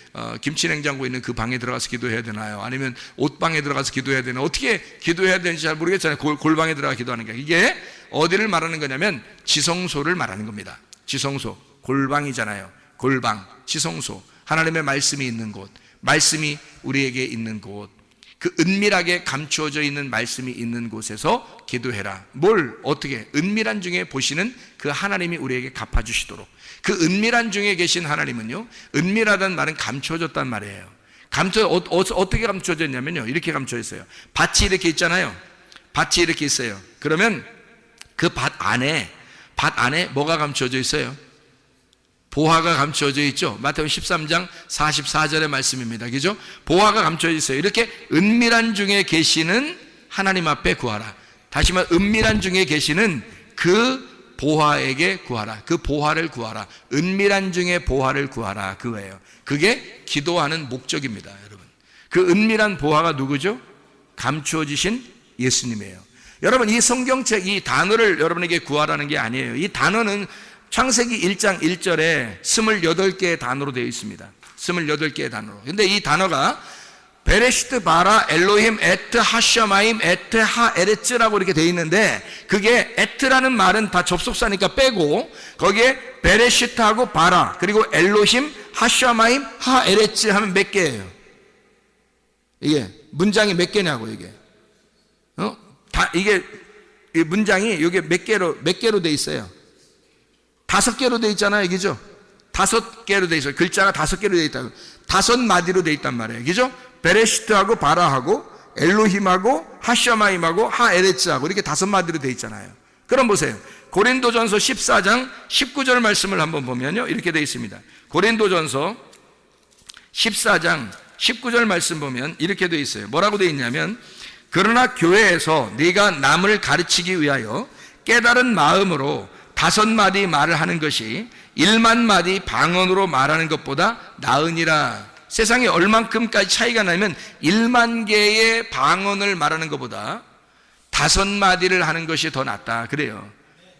김치 냉장고 있는 그 방에 들어가서 기도해야 되나요? 아니면 옷방에 들어가서 기도해야 되나요? 어떻게 기도해야 되는지 잘 모르겠잖아요. 골방에 들어가 기도하는 게. 이게 어디를 말하는 거냐면 지성소를 말하는 겁니다. 지성소, 골방이잖아요. 골방, 지성소, 하나님의 말씀이 있는 곳, 말씀이 우리에게 있는 곳, 그 은밀하게 감추어져 있는 말씀이 있는 곳에서 기도해라. 뭘 어떻게? 은밀한 중에 보시는 그 하나님이 우리에게 갚아주시도록. 그 은밀한 중에 계신 하나님은요, 은밀하다는 말은 감추어졌단 말이에요. 어떻게 감추어져 있냐면요, 이렇게 감추어져 있어요. 밭이 이렇게 있잖아요. 밭이 이렇게 있어요. 그러면 그 밭 안에 뭐가 감추어져 있어요? 보화가 감추어져 있죠. 마태복음 13장 44절의 말씀입니다. 그죠? 보화가 감추어져 있어요. 이렇게 은밀한 중에 계시는 하나님 앞에 구하라. 다시 말해 은밀한 중에 계시는 그 보화에게 구하라. 그 보화를 구하라. 은밀한 중에 보화를 구하라. 그거예요. 그게 기도하는 목적입니다, 여러분. 그 은밀한 보화가 누구죠? 감추어지신 예수님이에요. 여러분, 이 성경책, 이 단어를 여러분에게 구하라는 게 아니에요. 이 단어는 창세기 1장 1절에 28개의 단어로 되어 있습니다. 28개의 단어로. 근데 이 단어가 베레시트 바라 엘로힘 에트 하샤마임 에트 하에레츠라고 이렇게 되어 있는데, 그게 에트라는 말은 다 접속사니까 빼고 거기에 베레시트하고 바라 그리고 엘로힘 하샤마임 하에레츠 하면 몇 개예요? 이게 문장이 몇 개냐고. 이게 이게 이 문장이 이게 몇 개로 돼 있어요? 5개로 돼 있잖아요, 그죠? 5개로 돼 있어요. 글자가 5개로 돼 있다고. 5마디로 돼 있단 말이에요, 그죠? 베레시트하고 바라하고 엘로힘하고 하샤마임하고 하에레츠하고 이렇게 5마디로 돼 있잖아요. 그럼 보세요. 고린도전서 14장 19절 말씀을 한번 보면요, 이렇게 돼 있습니다. 고린도전서 14장 19절 말씀 보면 이렇게 돼 있어요. 뭐라고 돼 있냐면, 그러나 교회에서 네가 남을 가르치기 위하여 깨달은 마음으로 5마디 말을 하는 것이 1만마디 방언으로 말하는 것보다 나으니라. 세상에 얼만큼까지 차이가 나면 1만 개의 방언을 말하는 것보다 5마디를 하는 것이 더 낫다, 그래요.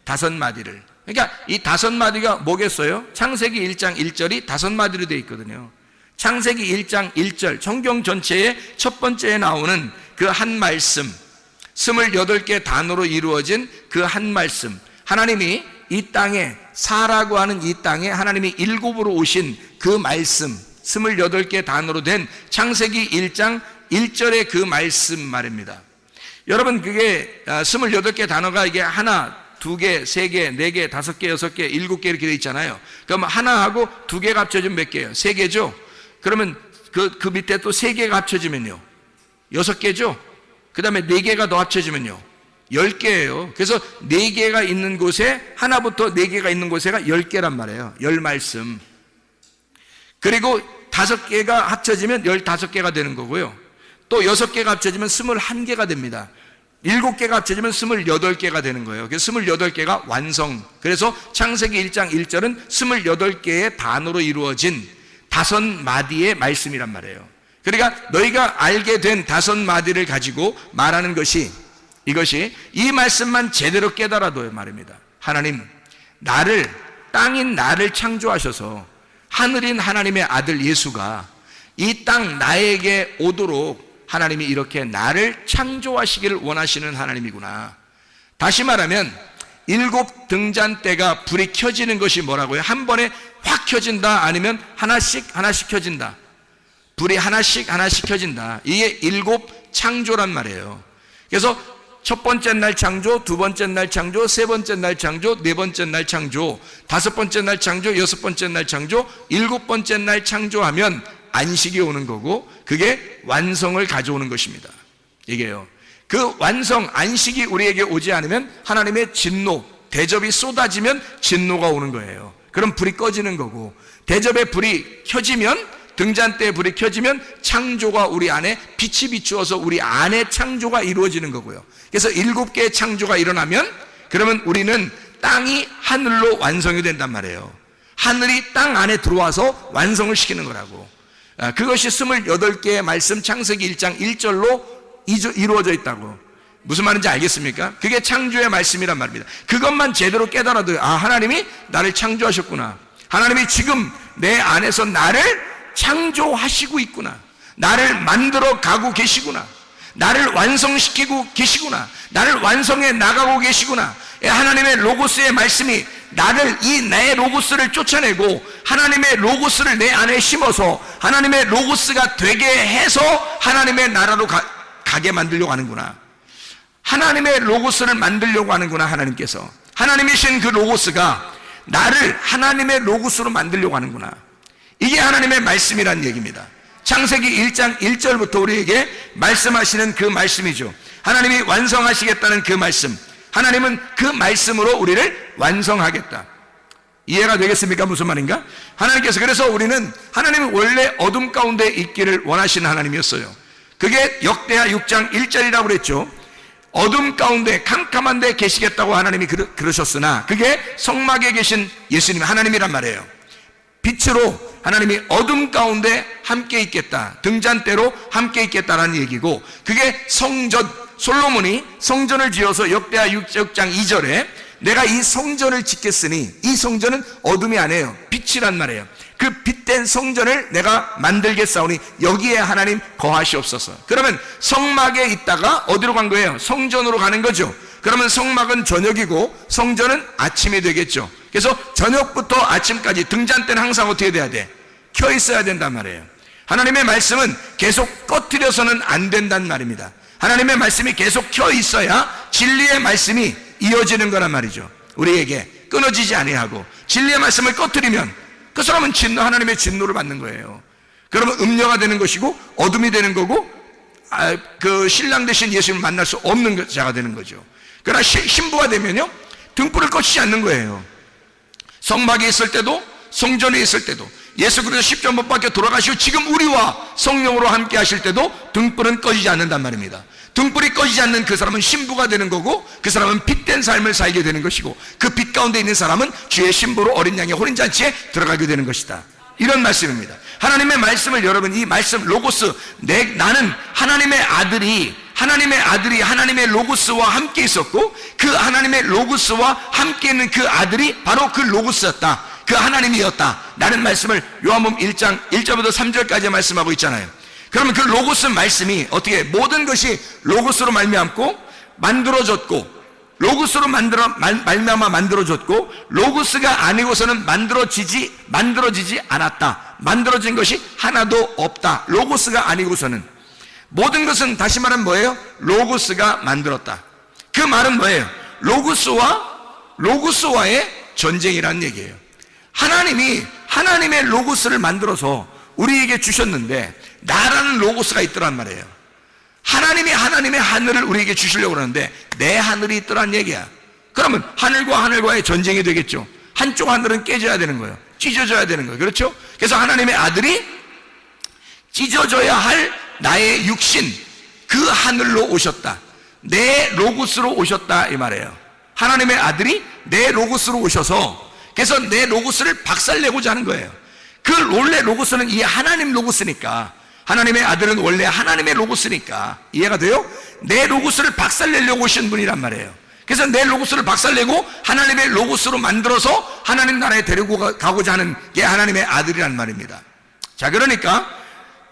5마디를. 그러니까 이 5마디가 뭐겠어요? 창세기 1장 1절이 5마디로 되어 있거든요. 창세기 1장 1절, 성경 전체의 첫 번째에 나오는 그 한 말씀, 28개 단어로 이루어진 그 한 말씀, 하나님이 이 땅에, 사라고 하는 이 땅에 하나님이 7으로 오신 그 말씀, 28개 단어로 된 창세기 1장 1절의 그 말씀 말입니다. 여러분, 그게 28개 단어가 이게 하나, 2개, 3개, 4개, 5개, 6개, 7개 이렇게 돼 있잖아요. 그럼 하나하고 2개가 합쳐지면 몇 개예요? 3개죠? 그러면 그 밑에 또 3개가 합쳐지면요, 6개죠? 그 다음에 4개가 더 합쳐지면요, 10개예요. 그래서 4개가 있는 곳에, 하나부터 4개가 있는 곳에가 10개란 말이에요. 10말씀. 그리고 5개가 합쳐지면 15개가 되는 거고요. 또 6개가 합쳐지면 21개가 됩니다. 7개가 합쳐지면 28개가 되는 거예요. 그래서 28개가 완성. 그래서 창세기 1장 1절은 28개의 단어로 이루어진 5마디의 말씀이란 말이에요. 그러니까 너희가 알게 된 5마디를 가지고 말하는 것이, 이것이 이 말씀만 제대로 깨달아도 말입니다. 하나님, 땅인 나를 창조하셔서 하늘인 하나님의 아들 예수가 이 땅 나에게 오도록 하나님이 이렇게 나를 창조하시기를 원하시는 하나님이구나. 다시 말하면 7 등잔대가 불이 켜지는 것이 뭐라고요? 한 번에 확 켜진다, 아니면 하나씩 켜진다. 불이 하나씩 켜진다. 이게 7 창조란 말이에요. 그래서 첫 번째 날 창조, 두 번째 날 창조, 세 번째 날 창조, 네 번째 날 창조, 5번째 날 창조, 6번째 날 창조, 7번째 날 창조하면 안식이 오는 거고, 그게 완성을 가져오는 것입니다. 이게요. 그 완성, 안식이 우리에게 오지 않으면 하나님의 진노, 대접이 쏟아지면 진노가 오는 거예요. 그럼 불이 꺼지는 거고, 대접의 불이 켜지면, 등잔대의 불이 켜지면 창조가 우리 안에 빛이 비추어서 우리 안에 창조가 이루어지는 거고요. 그래서 7개의 창조가 일어나면, 그러면 우리는 땅이 하늘로 완성이 된단 말이에요. 하늘이 땅 안에 들어와서 완성을 시키는 거라고. 그것이 28개의 말씀, 창세기 1장 1절로 이루어져 있다고. 무슨 말인지 알겠습니까? 그게 창조의 말씀이란 말입니다. 그것만 제대로 깨달아도, 하나님이 나를 창조하셨구나. 하나님이 지금 내 안에서 나를 창조하시고 있구나. 나를 만들어 가고 계시구나. 나를 완성시키고 계시구나. 나를 완성해 나가고 계시구나. 하나님의 로고스의 말씀이 나를, 내 로고스를 쫓아내고 하나님의 로고스를 내 안에 심어서 하나님의 로고스가 되게 해서 하나님의 나라로 가게 만들려고 하는구나. 하나님의 로고스를 만들려고 하는구나. 하나님께서, 하나님이신 그 로고스가 나를 하나님의 로고스로 만들려고 하는구나. 이게 하나님의 말씀이란 얘기입니다. 창세기 1장 1절부터 우리에게 말씀하시는 그 말씀이죠. 하나님이 완성하시겠다는 그 말씀. 하나님은 그 말씀으로 우리를 완성하겠다. 이해가 되겠습니까? 무슨 말인가? 하나님께서, 그래서 우리는 하나님은 원래 어둠 가운데 있기를 원하시는 하나님이었어요. 그게 역대하 6장 1절이라고 그랬죠. 어둠 가운데 캄캄한 데 계시겠다고 하나님이 그러셨으나 그게 성막에 계신 예수님 하나님이란 말이에요. 빛으로 하나님이 어둠 가운데 함께 있겠다, 등잔대로 함께 있겠다라는 얘기고, 그게 성전, 솔로몬이 성전을 지어서 역대하 6장 2절에 내가 이 성전을 짓겠으니, 이 성전은 어둠이 아니에요, 빛이란 말이에요. 그 빛된 성전을 내가 만들겠사오니 여기에 하나님 거하시옵소서. 그러면 성막에 있다가 어디로 간 거예요? 성전으로 가는 거죠. 그러면 성막은 저녁이고 성전은 아침이 되겠죠. 그래서 저녁부터 아침까지 등잔대는 항상 어떻게 돼야 돼? 켜 있어야 된단 말이에요. 하나님의 말씀은 계속 꺼뜨려서는 안 된단 말입니다. 하나님의 말씀이 계속 켜 있어야 진리의 말씀이 이어지는 거란 말이죠. 우리에게 끊어지지 아니하고, 진리의 말씀을 꺼뜨리면 그 사람은 하나님의 진노를 받는 거예요. 그러면 음녀가 되는 것이고 어둠이 되는 거고, 그 신랑 되신 예수님을 만날 수 없는 자가 되는 거죠. 그러나 신부가 되면요, 등불을 꺼치지 않는 거예요. 성막에 있을 때도 성전에 있을 때도 예수 그리스도 십자가 못 박혀 돌아가시고 지금 우리와 성령으로 함께 하실 때도 등불은 꺼지지 않는단 말입니다. 등불이 꺼지지 않는 그 사람은 신부가 되는 거고, 그 사람은 빛된 삶을 살게 되는 것이고, 그 빛 가운데 있는 사람은 주의 신부로 어린 양의 혼인잔치에 들어가게 되는 것이다. 이런 말씀입니다. 하나님의 말씀을, 여러분, 이 말씀 로고스, 나는 하나님의 아들이 하나님의 로고스와 함께 있었고, 그 하나님의 로고스와 함께 있는 그 아들이 바로 그 로고스였다, 그 하나님이었다 라는 말씀을 요한복음 1장 1절부터 3절까지 말씀하고 있잖아요. 그러면 그 로고스 말씀이 어떻게, 모든 것이 로고스로 말미암고 만들어졌고, 로고스로 말미암아 만들어졌고, 로고스가 아니고서는 만들어지지 않았다. 만들어진 것이 하나도 없다. 로고스가 아니고서는. 모든 것은, 다시 말하면 뭐예요? 로고스가 만들었다. 그 말은 뭐예요? 로고스와의 전쟁이라는 얘기예요. 하나님이 하나님의 로고스를 만들어서 우리에게 주셨는데, 나라는 로고스가 있더란 말이에요. 하나님이 하나님의 하늘을 우리에게 주시려고 그러는데 내 하늘이 있더란 얘기야. 그러면 하늘과 하늘과의 전쟁이 되겠죠. 한쪽 하늘은 깨져야 되는 거예요. 찢어져야 되는 거예요. 그렇죠? 그래서 하나님의 아들이 찢어져야 할 나의 육신, 그 하늘로 오셨다. 내 로고스로 오셨다 이 말이에요. 하나님의 아들이 내 로고스로 오셔서, 그래서 내 로고스를 박살내고자 하는 거예요. 그 원래 로고스는 이 하나님 로고스니까, 하나님의 아들은 원래 하나님의 로고스니까, 이해가 돼요? 내 로고스를 박살내려고 오신 분이란 말이에요. 그래서 내 로고스를 박살내고 하나님의 로고스로 만들어서 하나님 나라에 데리고 가고자 하는 게 하나님의 아들이란 말입니다. 자, 그러니까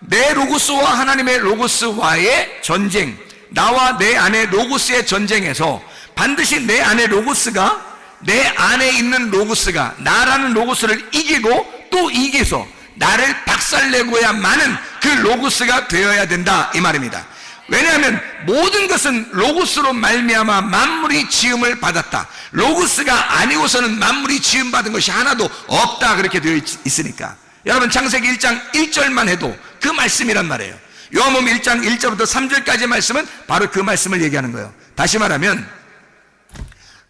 내 로고스와 하나님의 로고스와의 전쟁, 나와 내 안에 로고스의 전쟁에서 반드시 내 안에 로고스가, 내 안에 있는 로고스가 나라는 로고스를 이기고 또 이겨서 나를 박살내고야만은 그 로고스가 되어야 된다 이 말입니다. 왜냐하면 모든 것은 로고스로 말미암아 만물이 지음을 받았다. 로고스가 아니고서는 만물이 지음 받은 것이 하나도 없다, 그렇게 되어 있으니까. 여러분, 창세기 1장 1절만 해도 그 말씀이란 말이에요. 요한복음 1장 1절부터 3절까지의 말씀은 바로 그 말씀을 얘기하는 거예요. 다시 말하면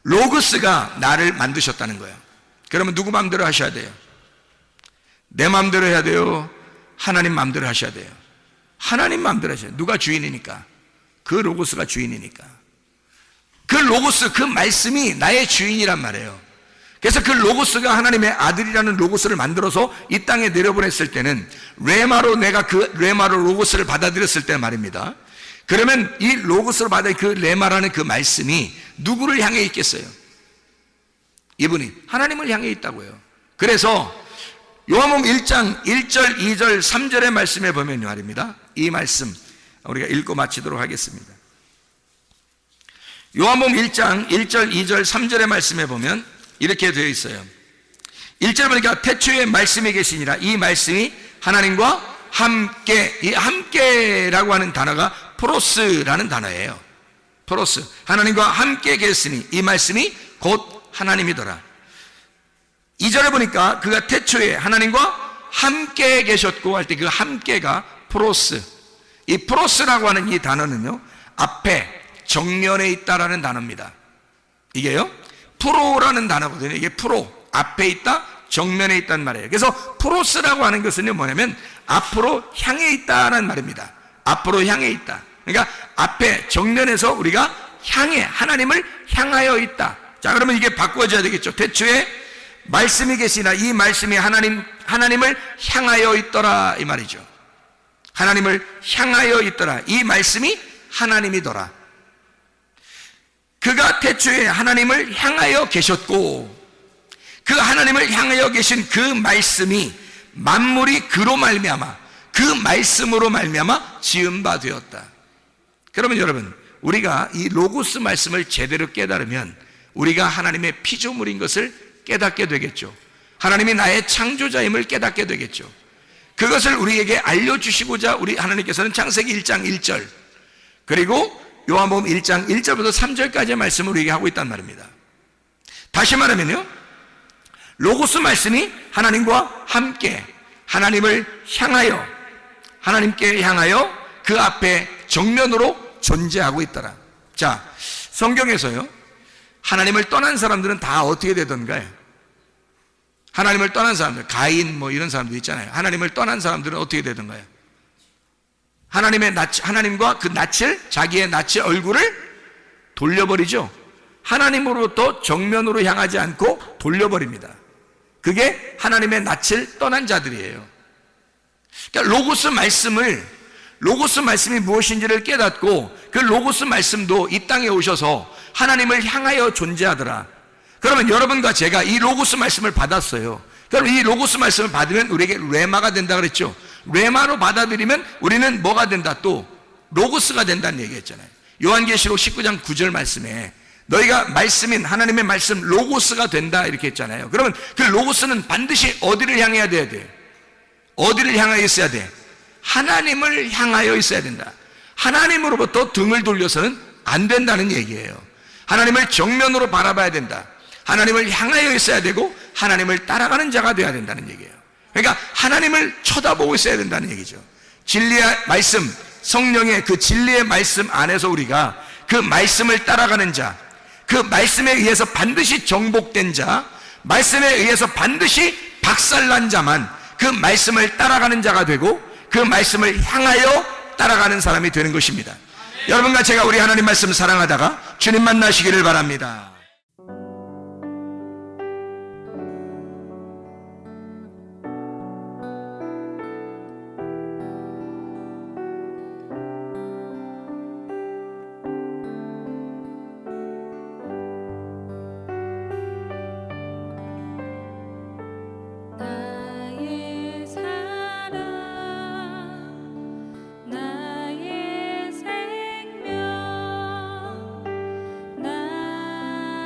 로고스가 나를 만드셨다는 거예요. 그러면 누구 마음대로 하셔야 돼요? 내 마음대로 해야 돼요? 하나님 마음대로 하셔야 돼요? 하나님 마음대로 하셔야 돼요. 누가 주인이니까? 그 로고스가 주인이니까. 그 로고스, 그 말씀이 나의 주인이란 말이에요. 그래서 그 로고스가 하나님의 아들이라는 로고스를 만들어서 이 땅에 내려보냈을 때는, 레마로 내가 그 레마로 로고스를 받아들였을 때 말입니다. 그러면 이 로고스를 받아 그 레마라는 그 말씀이 누구를 향해 있겠어요? 이분이 하나님을 향해 있다고요. 그래서 요한복음 1장 1절, 2절, 3절의 말씀에 보면 말입니다, 이 말씀 우리가 읽고 마치도록 하겠습니다. 요한복음 1장 1절, 2절, 3절의 말씀에 보면 이렇게 되어 있어요. 1절 보니까 태초에 말씀이 계시니라. 이 말씀이 하나님과 함께, 이 함께라고 하는 단어가 프로스라는 단어예요. 프로스, 하나님과 함께 계시니 이 말씀이 곧 하나님이더라. 2절에 보니까 그가 태초에 하나님과 함께 계셨고 할 때 그 함께가 프로스, 이 프로스라고 하는 이 단어는요, 앞에 정면에 있다라는 단어입니다. 이게요, 프로라는 단어거든요. 이게 프로, 앞에 있다, 정면에 있단 말이에요. 그래서 프로스라고 하는 것은 뭐냐면 앞으로 향해 있다는 말입니다. 앞으로 향해 있다. 그러니까 앞에 정면에서 우리가 향해, 하나님을 향하여 있다. 자, 그러면 이게 바꿔져야 되겠죠. 태초에 말씀이 계시나 이 말씀이 하나님을 향하여 있더라, 이 말이죠. 하나님을 향하여 있더라. 이 말씀이 하나님이더라. 그가 태초에 하나님을 향하여 계셨고, 그 하나님을 향하여 계신 그 말씀이 만물이 그로 말미암아, 그 말씀으로 말미암아 지은 바 되었다. 그러면 여러분, 우리가 이 로고스 말씀을 제대로 깨달으면 우리가 하나님의 피조물인 것을 깨닫게 되겠죠. 하나님이 나의 창조자임을 깨닫게 되겠죠. 그것을 우리에게 알려주시고자 우리 하나님께서는 창세기 1장 1절 그리고 요한복음 1장 1절부터 3절까지의 말씀을 우리에게 하고 있단 말입니다. 다시 말하면요, 로고스 말씀이 하나님과 함께 하나님을 향하여, 하나님께 향하여 그 앞에 정면으로 존재하고 있더라. 자, 성경에서요, 하나님을 떠난 사람들은 다 어떻게 되던가요? 하나님을 떠난 사람들, 가인 뭐 이런 사람도 있잖아요. 하나님을 떠난 사람들은 어떻게 되던가요? 하나님과 그 낯을, 자기의 낯의 얼굴을 돌려버리죠. 하나님으로부터 정면으로 향하지 않고 돌려버립니다. 그게 하나님의 낯을 떠난 자들이에요. 그러니까 로고스 말씀이 무엇인지를 깨닫고 그 로고스 말씀도 이 땅에 오셔서 하나님을 향하여 존재하더라. 그러면 여러분과 제가 이 로고스 말씀을 받았어요. 그럼 이 로고스 말씀을 받으면 우리에게 레마가 된다 그랬죠. 레마로 받아들이면 우리는 뭐가 된다? 또 로고스가 된다는 얘기했잖아요. 요한계시록 19장 9절 말씀에 너희가 말씀인 하나님의 말씀 로고스가 된다 이렇게 했잖아요. 그러면 그 로고스는 반드시 어디를 향해야 돼야 돼? 어디를 향하여 있어야 돼? 하나님을 향하여 있어야 된다. 하나님으로부터 등을 돌려서는 안 된다는 얘기예요. 하나님을 정면으로 바라봐야 된다. 하나님을 향하여 있어야 되고 하나님을 따라가는 자가 되어야 된다는 얘기예요. 그러니까 하나님을 쳐다보고 있어야 된다는 얘기죠. 진리의 말씀, 성령의 그 진리의 말씀 안에서 우리가 그 말씀을 따라가는 자, 그 말씀에 의해서 반드시 정복된 자, 말씀에 의해서 반드시 박살난 자만 그 말씀을 따라가는 자가 되고 그 말씀을 향하여 따라가는 사람이 되는 것입니다. 여러분과 제가 우리 하나님 말씀 사랑하다가 주님 만나시기를 바랍니다. 나의 사랑 나의 생명 나의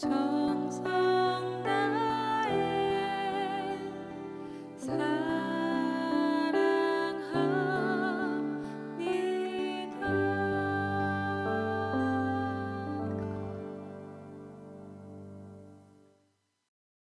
저